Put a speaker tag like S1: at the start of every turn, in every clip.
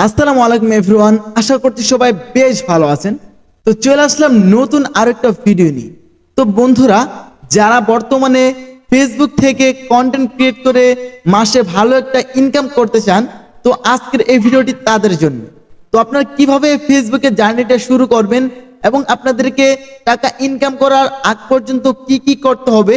S1: আসসালামু আলাইকুম এভরিওয়ান, আশা করছি সবাই বেশ ভালো আছেন। তো চলে আসলাম নতুন আরেকটা ভিডিও নিয়ে। তো বন্ধুরা, যারা বর্তমানে ফেসবুক থেকে কন্টেন্ট ক্রিয়েট করে মাসে ভালো একটা ইনকাম করতে চান, তো আজকের এই ভিডিওটি তাদের জন্য। তো আপনারা কিভাবে ফেসবুকে জার্নিটা শুরু করবেন এবং আপনাদেরকে টাকা ইনকাম করার আগ পর্যন্ত কি কি করতে হবে,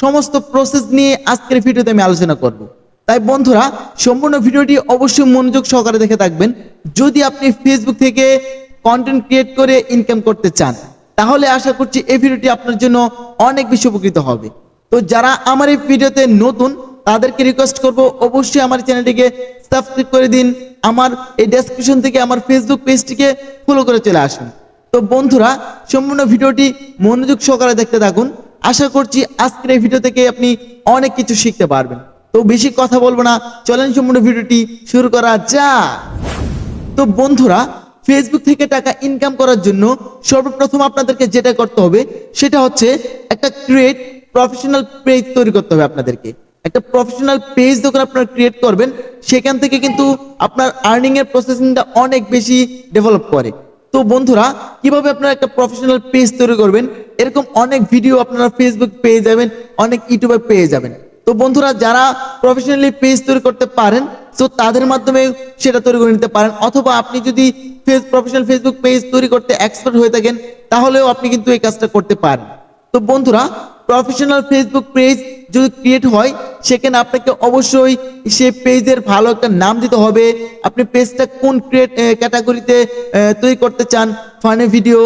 S1: সমস্ত প্রসেস নিয়ে আজকের ভিডিওতে আমি আলোচনা করব। তাই বন্ধুরা, সম্পূর্ণ ভিডিওটি অবশ্যই মনোযোগ সহকারে দেখে থাকবেন। যদি আপনি ফেসবুক থেকে কন্টেন্ট ক্রিয়েট করে ইনকাম করতে চান, তাহলে আশা করছি এই ভিডিওটি আপনার জন্য অনেক বেশি উপকৃত হবে। তো যারা আমার এই ভিডিওতে নতুন, তাদেরকে রিকোয়েস্ট করব অবশ্যই আমার চ্যানেলটিকে সাবস্ক্রাইব করে দিন। আমার এই ডেসক্রিপশন থেকে আমার ফেসবুক পেজটিকে ফলো করে চলে আসুন। তো বন্ধুরা, সম্পূর্ণ ভিডিওটি মনোযোগ সহকারে দেখতে থাকুন। আশা করছি আজকের এই ভিডিও থেকে আপনি অনেক কিছু শিখতে পারবেন। তো বেশি কথা বলবো না, চলেন সম্পূর্ণ ভিডিওটি শুরু করা যাক। তো বন্ধুরা, ফেসবুক থেকে টাকা ইনকাম করার জন্য সর্বপ্রথম আপনাদেরকে যেটা করতে হবে সেটা হচ্ছে একটা প্রফেশনাল পেজ তৈরি করতে হবে। আপনাদেরকে একটা প্রফেশনাল পেজ যখন আপনারা ক্রিয়েট করবেন, সেখান থেকে কিন্তু আপনার আর্নিং এর প্রসেসিংটা অনেক বেশি ডেভেলপ করে। তো বন্ধুরা, কিভাবে আপনারা একটা প্রফেশনাল পেজ তৈরি করবেন, এরকম অনেক ভিডিও আপনারা ফেসবুক পেয়ে যাবেন, অনেক ইউটিউবে পেয়ে যাবেন। তো বন্ধুরা, যারা প্রফেশনালি পেজ তৈরি করতে পারেন, তো তাদের মাধ্যমে সেটা তৈরি করে নিতে পারেন। অথবা আপনি যদি প্রফেশনাল ফেসবুক পেজ তৈরি করতে এক্সপার্ট হয়ে থাকেন, তাহলেও আপনি কিন্তু এই কাজটা করতে পারেন। তো বন্ধুরা, প্রফেশনাল ফেসবুক পেজ যদি ক্রিয়েট হয়, সেখানে আপনাকে অবশ্যই সেই পেজের ভালো একটা নাম দিতে হবে। আপনি পেজটা কোন ক্যাটাগরিতে তৈরি করতে চান, ফানি ভিডিও,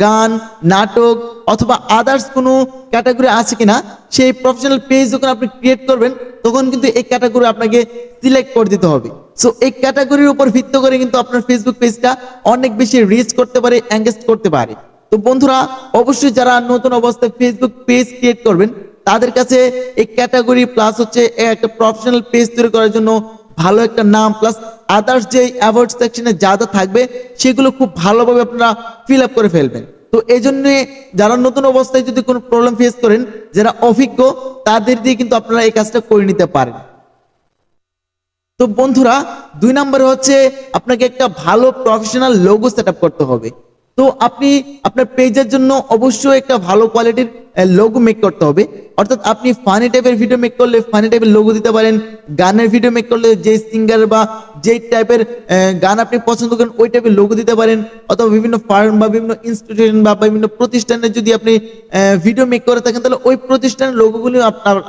S1: গান, নাটক অথবা আদার্স কোনো ক্যাটাগরি আছে কিনা, সেই প্রফেশনাল পেজ যখন আপনি ক্রিয়েট করবেন, তখন কিন্তু এই ক্যাটাগরি আপনাকে সিলেক্ট করে দিতে হবে। সো এই ক্যাটাগরির উপর ভিত্তি করে কিন্তু আপনার ফেসবুক পেজটা অনেক বেশি রিচ করতে পারে, এঙ্গেজ করতে পারে। তো বন্ধুরা, অবশ্যই যারা নতুন অবস্থায় ফেসবুক পেজ ক্রিয়েট করবেন, তাদের কাছে এই ক্যাটাগরি প্লাস হচ্ছে একটা প্রফেশনাল পেজ তৈরি করার জন্য ভালো একটা নাম প্লাস আদার্স যে অ্যাওয়ার্ড সেকশনে যা যা থাকবে, সেগুলো খুব ভালোভাবে আপনারা ফিল আপ করে ফেলবেন। তো এই জন্য যারা নতুন অবস্থায় যদি কোনো প্রবলেম ফেস করেন, যারা অভিজ্ঞ, তাদের দিয়ে কিন্তু আপনারা এই কাজটা করে নিতে পারেন। তো বন্ধুরা, 2 নম্বরে হচ্ছে আপনাকে একটা ভালো প্রফেশনাল লোগো সেট করতে হবে। তো আপনি আপনার পেজের জন্য অবশ্যই একটা ভালো কোয়ালিটির লোগো মেক করতে হবে। অর্থাৎ আপনি ফানি টাইপের ভিডিও মেক করলে ফানি টাইপের লোগো দিতে পারেন। গানের ভিডিও মেক করলে যে সিঙ্গার বা যে টাইপের গান আপনি পছন্দ করেন, ওই টাইপের লোগো দিতে পারেন। অথবা বিভিন্ন ফার্ম বা বিভিন্ন ইনস্টিটিউশন বা বিভিন্ন প্রতিষ্ঠানের যদি আপনি ভিডিও মেক করে থাকেন, তাহলে ওই প্রতিষ্ঠানের লোগোগুলি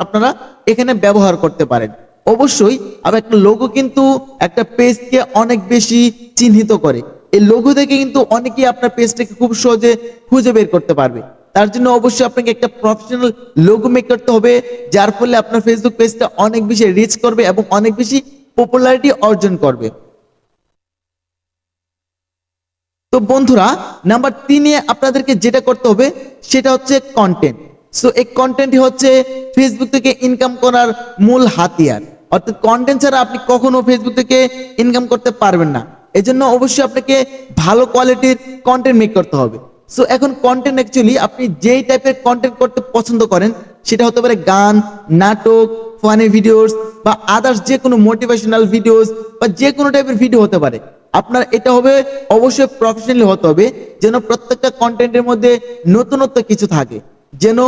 S1: আপনারা এখানে ব্যবহার করতে পারেন। অবশ্যই আবার একটা লোগো কিন্তু একটা পেজকে অনেক বেশি চিহ্নিত করে। এই লোগো থেকে কিন্তু অনেকেই আপনার পেজটাকে খুব সহজে খুঁজে বের করতে পারবে। তার জন্য অবশ্যই আপনাকে একটা প্রফেশনাল লোগো মেক করতে হবে, যার ফলে আপনার ফেসবুক পেজটা অনেক বেশি রিচ করবে এবং অনেক বেশি পপুলারিটি অর্জন করবে। তো বন্ধুরা, নাম্বার 3-এ আপনাদেরকে যেটা করতে হবে সেটা হচ্ছে কন্টেন্ট। সো এই কন্টেন্টই হচ্ছে ফেসবুক থেকে ইনকাম করার মূল হাতিয়ার। অর্থাৎ কন্টেন্ট ছাড়া আপনি কখনো ফেসবুক থেকে ইনকাম করতে পারবেন না। এজন্য অবশ্যই আপনাকে ভালো কোয়ালিটির কন্টেন্ট মেক করতে হবে। সো এখন কন্টেন্ট অ্যাকচুয়ালি আপনি যেই টাইপের কন্টেন্ট করতে পছন্দ করেন, সেটা হতে পারে গান, নাটক, ফানি ভিডিওস বা আদার্স যে কোনো মোটিভেশনাল ভিডিওস বা যে কোনো টাইপের ভিডিও হতে পারে। আপনার এটা হবে অবশ্যই প্রফেশনালি হতে হবে, যেন প্রত্যেকটা কন্টেন্টের মধ্যে নতুনত্ব কিছু থাকে, যেন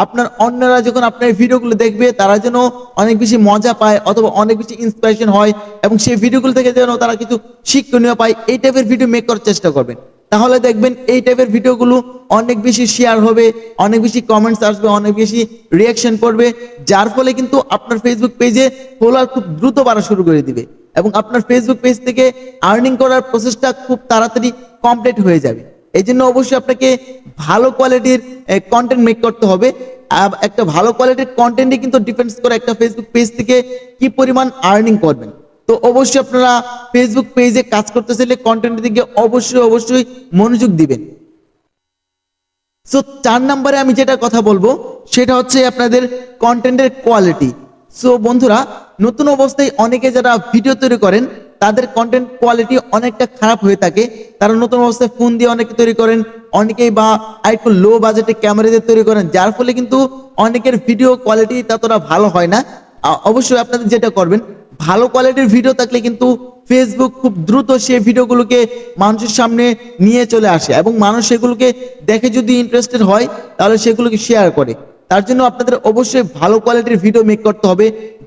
S1: আপনার অন্যরা যখন আপনার ভিডিওগুলো দেখবে, তারা যেন অনেক বেশি মজা পায় অথবা অনেক বেশি ইন্সপিরেশন হয় এবং সেই ভিডিওগুলো থেকে যেন তারা কিছু শিক্ষণীয় পায়। এই টাইপের ভিডিও মেক করার চেষ্টা করবেন, তাহলে দেখবেন এই টাইপের ভিডিওগুলো অনেক বেশি শেয়ার হবে, অনেক বেশি কমেন্টস আসবে, অনেক বেশি রিয়াকশন পড়বে, যার ফলে কিন্তু আপনার ফেসবুক পেজে ফলোয়ার খুব দ্রুত বাড়া শুরু করে দিবে এবং আপনার ফেসবুক পেজ থেকে আর্নিং করার প্রসেসটা খুব তাড়াতাড়ি কমপ্লিট হয়ে যাবে। এই জন্য অবশ্যই আপনাকে ভালো কোয়ালিটির কন্টেন্ট মেক করতে হবে। একটা ভালো কোয়ালিটির কন্টেন্টই কিন্তু ডিপেন্ডস করে একটা ফেসবুক পেজ থেকে কি পরিমাণ আর্নিং করবেন। তো অবশ্যই আপনারা ফেসবুক পেজে কাজ করতে চাইলে কন্টেন্টের দিকে অবশ্যই মনোযোগ দিবেন। সো 4 নম্বরে আমি যেটা কথা বলবো সেটা হচ্ছে আপনাদের কন্টেন্টের কোয়ালিটি। সো বন্ধুরা, নতুন অবস্থায় অনেকে যারা ভিডিও তৈরি করেন, তাদের কন্টেন্ট কোয়ালিটি অনেকটা খারাপ হয়ে থাকে। তারা নতুন অবস্থায় ফোন দিয়ে অনেকে তৈরি করেন, অনেকেই বা একটু লো বাজেটে ক্যামেরা দিয়ে তৈরি করেন, যার ফলে কিন্তু অনেকের ভিডিও কোয়ালিটি ততটা ভালো হয় না। অবশ্যই আপনাদের যেটা করবেন, ভালো কোয়ালিটির ভিডিও থাকলে কিন্তু ফেসবুক খুব দ্রুত সেই ভিডিওগুলোকে মানুষের সামনে নিয়ে চলে আসে এবং মানুষ সেগুলোকে দেখে যদি ইন্টারেস্টেড হয় তাহলে সেগুলোকে শেয়ার করে। তার জন্য আপনাদের অবশ্যই ভালো কোয়ালিটির ভিডিও মেক করতে হবে,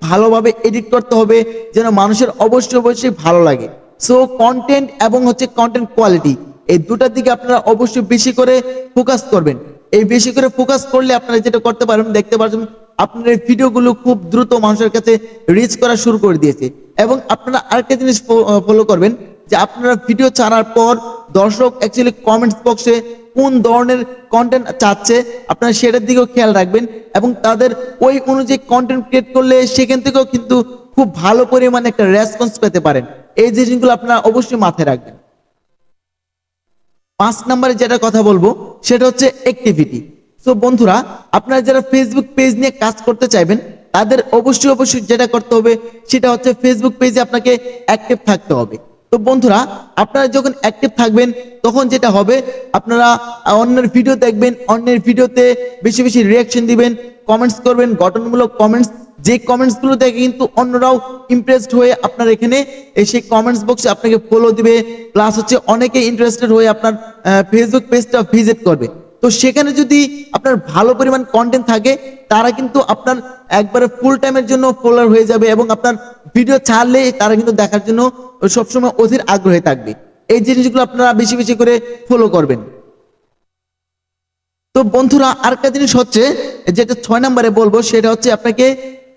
S1: ভালোভাবে এডিট করতে হবে যেন মানুষের অবশ্যই ভালো লাগে। সো কন্টেন্ট এবং কন্টেন্ট কোয়ালিটি এই দুটার দিকে আপনারা অবশ্যই বেশি করে ফোকাস করবেন। এই বেশি করে ফোকাস করলে আপনারা যেটা করতে পারবেন, দেখতে পারবেন আপনার এই ভিডিওগুলো খুব দ্রুত মানুষের কাছে রিচ করা শুরু করে দিয়েছে। এবং আপনারা আরেকটা জিনিস ফলো করবেন যে আপনারা ভিডিও ছাড়ার পর দর্শক অ্যাকচুয়ালি কমেন্টস বক্সে কোন ধরনের কন্টেন্ট চাচ্ছে আপনারা সেটার দিকেও খেয়াল রাখবেন এবং তাদের ওই অনুযায়ী কন্টেন্ট ক্রিয়েট করলে সেখান থেকেও কিন্তু খুব ভালো পরিমাণে একটা রেসপন্স পেতে পারেন। এই জিনিসগুলো আপনারা অবশ্যই মাথায় রাখবেন। 5 নম্বরে যেটা কথা বলবো সেটা হচ্ছে অ্যাক্টিভিটি। সো বন্ধুরা, আপনারা যারা ফেসবুক পেজ নিয়ে কাজ করতে চাইবেন তাদের অবশ্যই যেটা করতে হবে সেটা হচ্ছে ফেসবুক পেজে আপনাকে অ্যাক্টিভ থাকতে হবে। তো বন্ধুরা, আপনারা যখন অ্যাক্টিভ থাকবেন তখন যেটা হবে আপনারা অন্যের ভিডিও দেখবেন, অন্যের ভিডিওতে বেশি রিয়াকশন দিবেন, কমেন্টস করবেন, গঠনমূলক কমেন্টস। যে কমেন্টস গুলো দেখে কিন্তু অন্যরাও ইমপ্রেসড হয়ে আপনার এখানে সেই কমেন্টস বক্সে আপনাকে ফলো দিবে, প্লাস অনেকে ইন্টারেস্টেড হয়ে আপনার ফেসবুক পেজটা ভিজিট করবে। তো সেখানে যদি আপনার ভালো পরিমাণ কন্টেন্ট থাকে তারা কিন্তু আপনার একবারে ফুল টাইমের জন্য ফলোয়ার হয়ে যাবে এবং আপনার ভিডিও ছাড়লে তারা কিন্তু দেখার জন্য সবসময় অধীর আগ্রহে থাকবে। এই জিনিসগুলো আপনারা বেশি করে ফলো করবেন। তো বন্ধুরা, আরেকটা জিনিস হচ্ছে যেটা 6 নম্বরে বলবো সেটা হচ্ছে আপনাকে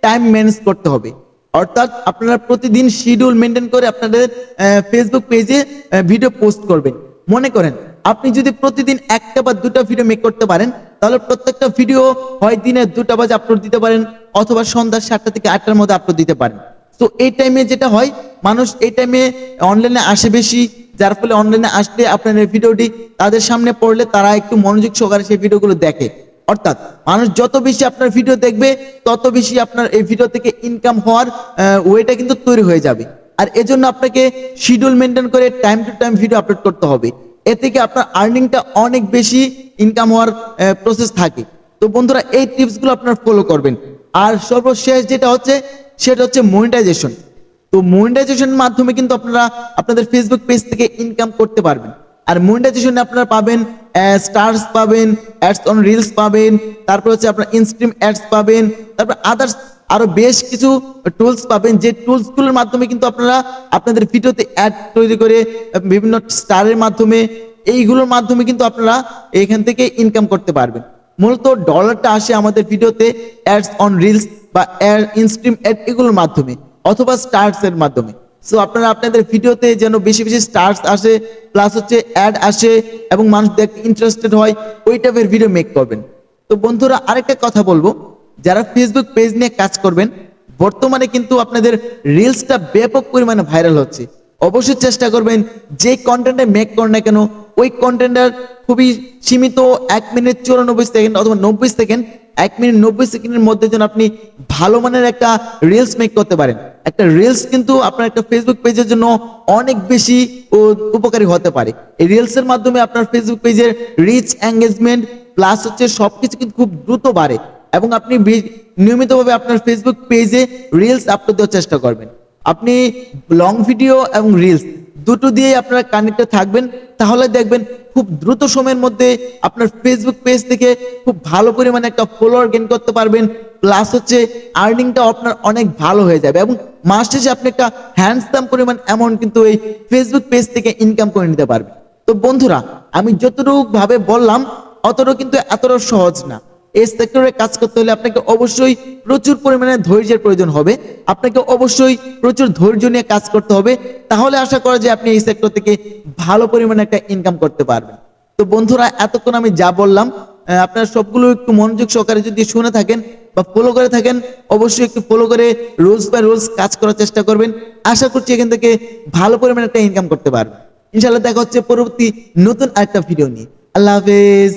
S1: টাইম ম্যানেজ করতে হবে। অর্থাৎ আপনারা প্রতিদিন শিডিউল মেনটেন করে আপনাদের ফেসবুক পেজে ভিডিও পোস্ট করবেন। মনে করেন আপনি যদি প্রতিদিন একটা বা দুটা ভিডিও মেক করতে পারেন তাহলে প্রত্যেকটা ভিডিও হয় দিনে 2টা বাজে আপলোড দিতে পারেন অথবা সন্ধ্যা 7টা থেকে 8টার মধ্যে আপলোড দিতে পারেন। তো এই টাইমে যেটা হয়, মানুষ এই টাইমে অনলাইনে আসে বেশি, যার ফলে অনলাইনে আসলে আপনার এই ভিডিওটি তাদের সামনে পড়লে তারা একটু মনোযোগ সহকারে সেই ভিডিওগুলো দেখে। অর্থাৎ মানুষ যত বেশি আপনার ভিডিও দেখবে তত বেশি আপনার এই ভিডিও থেকে ইনকাম হওয়ার ওয়েটা কিন্তু তৈরি হয়ে যাবে। আর এজন্য আপনাকে শিডিউল মেনটেন করে time to time video upload করতে হবে। এ থেকে আপনার আর্নিংটা অনেক বেশি ইনকাম হওয়ার প্রসেস থাকে। তো বন্ধুরা, এই টিপসগুলো আপনারা ফলো করবেন। আর সর্বশেষ যেটা হচ্ছে সেটা হচ্ছে মনিটাইজেশন। তো মনিটাইজেশনের মাধ্যমে কিন্তু আপনারা আপনাদের ফেসবুক পেজ থেকে ইনকাম করতে পারবেন। আর মনিটাইজেশনে আপনারা পাবেন স্টারস পাবেন, অ্যাডস অন রিলস পাবেন, তারপর আপনারা ইনস্ট্রিম অ্যাডস পাবেন, তারপর আদার্স আরো বেশ কিছু টুলস পাবেন, যে টুলস গুলোর মাধ্যমে কিন্তু আপনারা আপনাদের ভিডিওতে অ্যাড তৈরি করে বিভিন্ন স্টারের মাধ্যমে এইগুলোর মাধ্যমে কিন্তু আপনারা এখান থেকে ইনকাম করতে পারবেন। মূলত ডলারটা আসে আমাদের ভিডিওতে অ্যাডস অন রিলস বা ইনস্ট্রিম অ্যাড এগুলোর মাধ্যমে অথবা স্টার্স এর মাধ্যমে। সো আপনারা আপনাদের ভিডিওতে যেন বেশি স্টার্স আসে, প্লাস অ্যাড আসে এবং মানুষ দেখতে ইন্টারেস্টেড হয়, ওই টাইপের ভিডিও মেক করবেন। তো বন্ধুরা, আরেকটা কথা বলবো, যারা ফেসবুক পেজ নিয়ে কাজ করবেন বর্তমানে কিন্তু আপনাদের রিলসটা ব্যাপক পরিমাণে ভাইরাল হচ্ছে। অবশ্যই চেষ্টা করবেন যে কন্টেন্টে মেক করেন না কেন ওই কন্টেন্টের খুবই সীমিত 1 মিনিট 94 সেকেন্ড অথবা 90 সেকেন্ড, 1 মিনিট 90 সেকেন্ডের মধ্যে যেন আপনি ভালো মানের একটা রিলস মেক করতে পারেন। একটা রিলস কিন্তু আপনার একটা ফেসবুক পেজের জন্য অনেক বেশি উপকারী হতে পারে। এই রিলসের মাধ্যমে আপনার ফেসবুক পেজের রিচ, এঙ্গেজমেন্ট প্লাস সবকিছু কিন্তু খুব দ্রুত বাড়ে এবং আপনি নিয়মিতভাবে আপনার ফেসবুক পেজে রিলস আপলোড দেওয়ার চেষ্টা করবেন। আপনি লং ভিডিও এবং রিলস দুটো দিয়ে আপনারা কানেক্টেড থাকবেন, তাহলে দেখবেন খুব দ্রুত সময়ের মধ্যে আপনার ফেসবুক পেজ থেকে খুব ভালো পরিমাণে একটা ফলোয়ার গেইন করতে পারবেন, প্লাস আর্নিংটা আপনার অনেক ভালো হয়ে যাবে এবং মাস শেষে আপনি একটা হ্যান্ডসাম পরিমাণ অ্যামাউন্ট কিন্তু এই ফেসবুক পেজ থেকে ইনকাম করে নিতে পারবেন। তো বন্ধুরা, আমি যতটুকু ভাবে বললাম অতটুকু কিন্তু এতটা সহজ না। এই সেক্টরে কাজ করতে হলে আপনাকে অবশ্যই প্রচুর পরিমাণে ধৈর্যের প্রয়োজন হবে, আপনাকে অবশ্যই প্রচুর ধৈর্য নিয়ে কাজ করতে হবে, তাহলে আশা করা যায় আপনি এই সেক্টর থেকে ভালো পরিমাণে একটা ইনকাম করতে পারবেন। তো বন্ধুরা, এতক্ষণ আমি যা বললাম আপনারা সবগুলো একটু মনোযোগ সহকারে যদি শুনে থাকেন বা ফলো করে থাকেন, অবশ্যই একটু ফলো করে রুলস বাই রুলস কাজ করার চেষ্টা করবেন। আশা করছি এখান থেকে ভালো পরিমাণে একটা ইনকাম করতে পারবেন। ইনশাআল্লাহ দেখা হচ্ছে পরবর্তী নতুন আরেকটা ভিডিও নিয়ে। আল্লাহ হাফেজ।